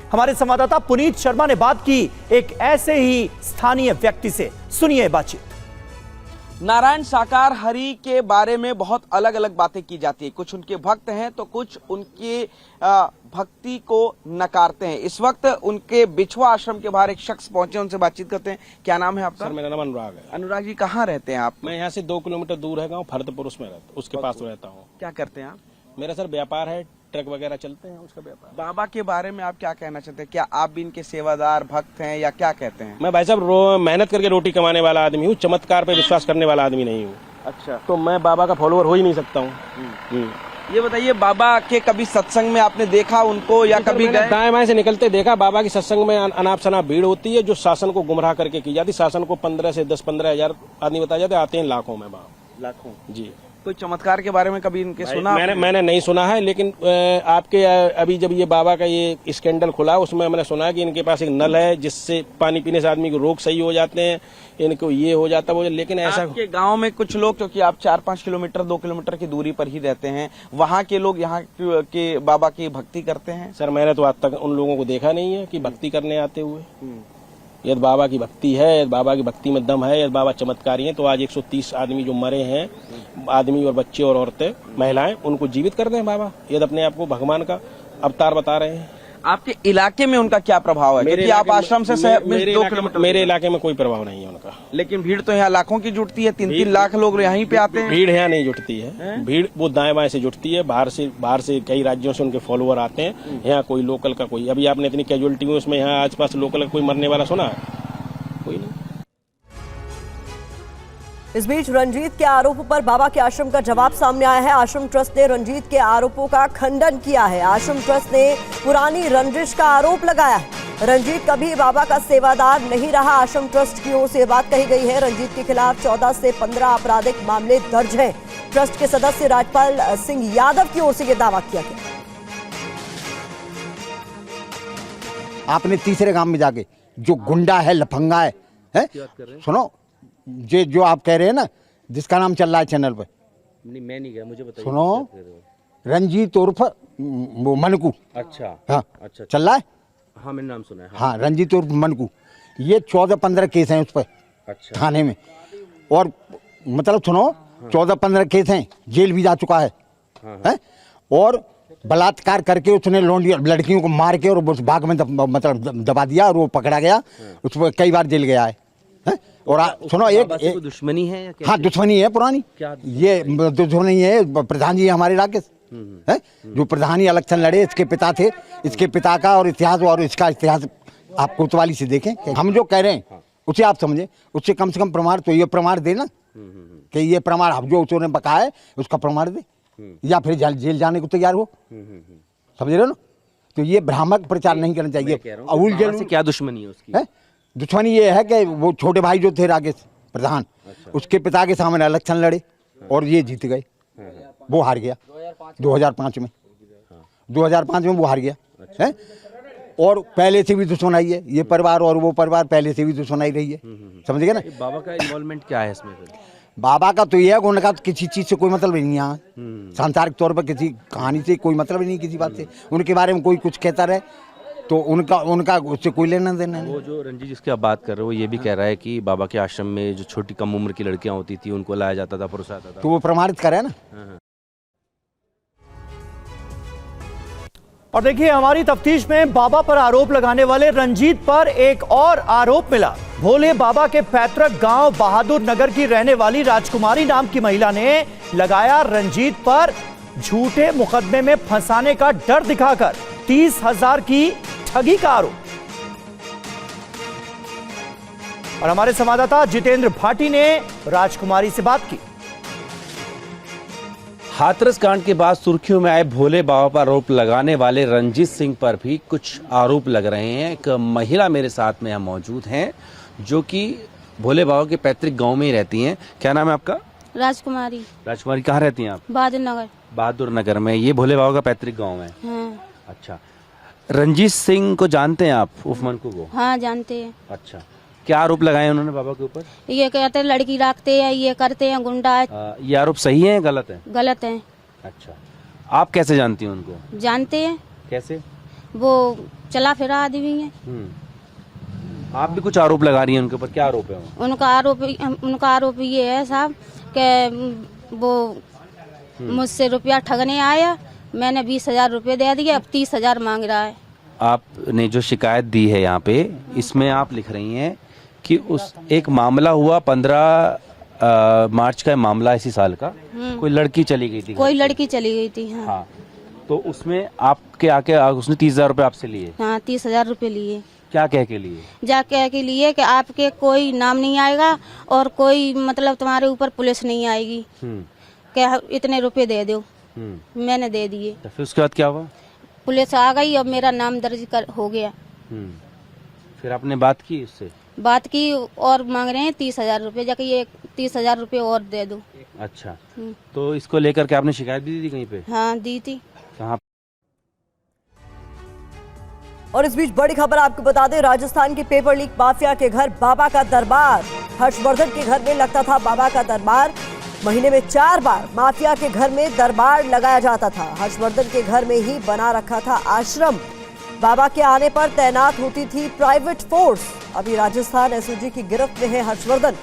हमारे संवाददाता पुनीत शर्मा ने बात की एक ऐसे ही स्थानीय व्यक्ति से। सुनिए बातचीत। नारायण साकार हरि के बारे में बहुत अलग अलग बातें की जाती है। कुछ उनके भक्त हैं तो कुछ उनके भक्ति को नकारते हैं। इस वक्त उनके बिछुआ आश्रम के बाहर एक शख्स पहुंचे, उनसे बातचीत करते हैं। क्या नाम है आपका? सर मेरा नाम अनुराग है। अनुराग जी, कहाँ रहते हैं आप? मैं यहाँ से 2 किलोमीटर दूर है गाँव फरदपुर, उसमें उसके पास रहता हूँ। क्या करते हैं आप? मेरा सर व्यापार है, ट्रक वगैरह चलते हैं, उसका व्यापार। बाबा के बारे में आप क्या कहना चाहते हैं? क्या आप भी इनके सेवादार भक्त हैं या क्या कहते हैं? मैं भाई साहब मेहनत करके रोटी कमाने वाला आदमी हूँ, चमत्कार पे विश्वास करने वाला आदमी नहीं हूँ। अच्छा, तो मैं बाबा का फॉलोअर हो ही नहीं सकता हूँ। ये बताइए, बाबा के कभी सत्संग में आपने देखा उनको या कभी गए? दाएं बाएं से निकलते देखा। बाबा की सत्संग में अनाप शनाप भीड़ होती है जो शासन को गुमराह करके की जाती। शासन को 15 से 10-15 हजार आदमी बताए जाते, आते हैं लाखों में। लाखों जी। कोई चमत्कार के बारे में कभी इनके सुना? मैंने नहीं सुना है, लेकिन आपके अभी जब ये बाबा का ये स्कैंडल खुला उसमें मैंने सुना कि इनके पास एक नल है जिससे पानी पीने से आदमी को रोग सही हो जाते हैं, इनको ये हो जाता है वो। लेकिन ऐसा आपके गांव में कुछ लोग, क्योंकि आप 4-5 किलोमीटर 2 किलोमीटर की दूरी पर ही रहते हैं, वहाँ के लोग यहाँ के बाबा की भक्ति करते हैं? सर मैंने तो आज तक उन लोगों को देखा नहीं है कि भक्ति करने आते हुए। यदि बाबा की भक्ति है, यदि बाबा की भक्ति में दम है, यदि बाबा चमत्कारी हैं, तो आज 130 आदमी जो मरे हैं, आदमी और बच्चे और औरतें महिलाएं, उनको जीवित कर दें बाबा। यदि अपने आप को भगवान का अवतार बता रहे हैं। आपके इलाके में उनका क्या प्रभाव है? क्योंकि आप आश्रम से 2 किलोमीटर। मेरे इलाके में कोई प्रभाव नहीं है उनका। लेकिन भीड़ तो यहाँ लाखों की जुटती है, 3-3 लाख लोग यहीं पे आते हैं। भीड़ यहाँ नहीं जुटती है, भीड़ वो दाएं बाएं से जुटती है। बाहर से कई राज्यों से उनके फॉलोअर आते हैं। यहाँ कोई लोकल का कोई, अभी आपने इतनी कैजुअलिटी हुई उसमें यहाँ आसपास लोकल का कोई मरने वाला सुना है? कोई नहीं। इस बीच रंजीत के आरोपों पर बाबा के आश्रम का जवाब सामने आया है। आश्रम ट्रस्ट ने रंजीत के आरोपों का खंडन किया है। आश्रम ट्रस्ट ने पुरानी रंजिश का आरोप लगाया है। रंजीत कभी बाबा का सेवादार नहीं रहा। आश्रम ट्रस्ट की ओर से बात कही गई है। रंजीत के खिलाफ 14 से 15 आपराधिक मामले दर्ज हैं। ट्रस्ट के सदस्य राजपाल सिंह यादव की ओर से यह दावा किया गया। आपने तीसरे गांव में जाके जो गुंडा है, लफंगा है, सुनो, ये जो आप कह रहे हैं ना, जिसका नाम चल रहा है चैनल पे, नहीं मैं नहीं गया, मुझे बताइए। सुनो, रंजीत उर्फ वो मनकू। अच्छा, हाँ, अच्छा, चल रहा है। हाँ, मैंने नाम सुना है। हाँ, रंजीत उर्फ मनकू। ये 14-15 केस हैं उस पर। अच्छा। थाने में, और मतलब सुनो, 14-15 केस हैं, जेल भी जा चुका है। हैं? और बलात्कार करके उसने लड़कियों को मार के और उस भाग में मतलब दबा दिया और वो पकड़ा गया। उस पर कई बार जेल गया है। और सुनो, एक दुश्मनी है या क्या? हाँ, दुश्मनी है पुरानी। क्या ये दुश्मनी है? प्रधान जी हमारे इलाके है, जो प्रधान ही इलेक्शन लड़े, इसके पिता थे। इसके पिता का और इतिहास और इसका इतिहास आप कोतवाली से देखें। हम जो कह रहे हैं उसे आप समझे, उससे कम से कम प्रमाण तो ये प्रमाण दे ना, कि ये प्रमाण हम जो उसने बकाया है उसका प्रमाण दे, या फिर जेल जाने को तैयार हो। समझ रहे हो ना? तो ये भ्रामक प्रचार नहीं करना चाहिए। अवूल जेल से क्या दुश्मनी है उसकी? दुश्मनी ये है कि वो छोटे भाई जो थे राकेश प्रधान, उसके पिता के सामने इलेक्शन लड़े और ये जीत गए, वो हार गया 2005 में। 2005 में वो हार गया है। और पहले से भी दुश्मनाई है, ये परिवार और वो परिवार पहले से भी दुश्मनाई रही है। समझ गए ना? बाबा का इन्वॉल्वमेंट क्या है इसमें? बाबा का तो ये है कि उनका किसी चीज से कोई मतलब नहीं है। यहाँ सांसारिक तौर पर किसी कहानी से कोई मतलब ही नहीं, किसी बात से उनके बारे में कोई कुछ कहता रहे तो उनका उससे कोई लेना देना नहीं। वो जो रंजीत जिसकी आप बात कर रहे हो, ये भी कह रहा है कि बाबा के आश्रम में जो छोटी कम उम्र की लड़कियां होती थी उनको लाया जाता था, परोसा जाता था। तो वो प्रमाणित करे ना। और देखिए, हमारी तफ्तीश में बाबा पर आरोप लगाने वाले रंजीत पर एक और आरोप मिला। भोले बाबा के पैतृक गांव बहादुर नगर की रहने वाली राजकुमारी नाम की महिला ने लगाया रंजीत पर झूठे मुकदमे में फंसाने का डर दिखाकर 30,000 की ठगी का आरोप। और हमारे संवाददाता जितेंद्र भाटी ने राजकुमारी से बात की। हाथरस कांड के बाद सुर्खियों में आए भोले बाबा पर आरोप लगाने वाले रंजीत सिंह पर भी कुछ आरोप लग रहे हैं। एक महिला मेरे साथ में यहाँ मौजूद हैं जो कि भोले बाबा के पैतृक गांव में ही रहती हैं। क्या नाम है आपका? राजकुमारी। राजकुमारी, कहाँ रहती हैं आप? बहादुर नगर। बहादुर नगर में। ये भोले बाबा का पैतृक गांव है? हाँ। अच्छा, रंजीत सिंह को जानते हैं आप, उर्फ मनकू को? हाँ, जानते हैं। अच्छा, क्या आरोप लगाए उन्होंने बाबा के ऊपर? ये कहते हैं लड़की रखते हैं, ये करते हैं, गुंडा। ये आरोप सही है गलत है? गलत है। अच्छा, आप कैसे जानती हैं उनको? जानते हैं। कैसे? वो चला फिरा आदमी है। आप भी कुछ आरोप लगा रही हैं उनके ऊपर, क्या आरोप है वो? उनका आरोप ये है साहब कि वो मुझसे रुपया ठगने आया, मैंने 20,000 रुपये दे दिए, अब 30,000 मांग रहा है। आपने जो शिकायत दी है यहाँ पे, इसमें आप लिख रही हैं कि उस एक मामला हुआ 15 मार्च का मामला इसी साल का, कोई लड़की चली गई थी, कोई लड़की चली गई थी। हाँ, हाँ, तो उसमें आपके आके उसने 30,000 रुपये आपसे लिए। हाँ, 30,000 रुपये लिए। क्या कह के लिए? जा कह के लिए कि आपके कोई नाम नहीं आएगा और कोई मतलब तुम्हारे ऊपर पुलिस नहीं आएगी, कि इतने रुपए दे दो। मैंने दे दिए। तो फिर उसके बाद क्या हुआ? पुलिस आ गई और मेरा नाम दर्ज हो गया। फिर आपने बात की उससे? बात की और मांग रहे हैं 30,000 रुपये, जाके ये 30,000 रुपये और दे दो। अच्छा, तो इसको लेकर के आपने शिकायत भी दी थी कहीं पे? हाँ, दी थी। कहाँ? और इस बीच बड़ी खबर आपको बता दें, राजस्थान के पेपर लीक माफिया के घर बाबा का दरबार। हर्षवर्धन के घर में लगता था बाबा का दरबार। महीने में 4 बार माफिया के घर में दरबार लगाया जाता था। हर्षवर्धन के घर में ही बना रखा था आश्रम। बाबा के आने पर तैनात होती थी प्राइवेट फोर्स। अभी राजस्थान एसओजी की गिरफ्त में है हर्षवर्धन।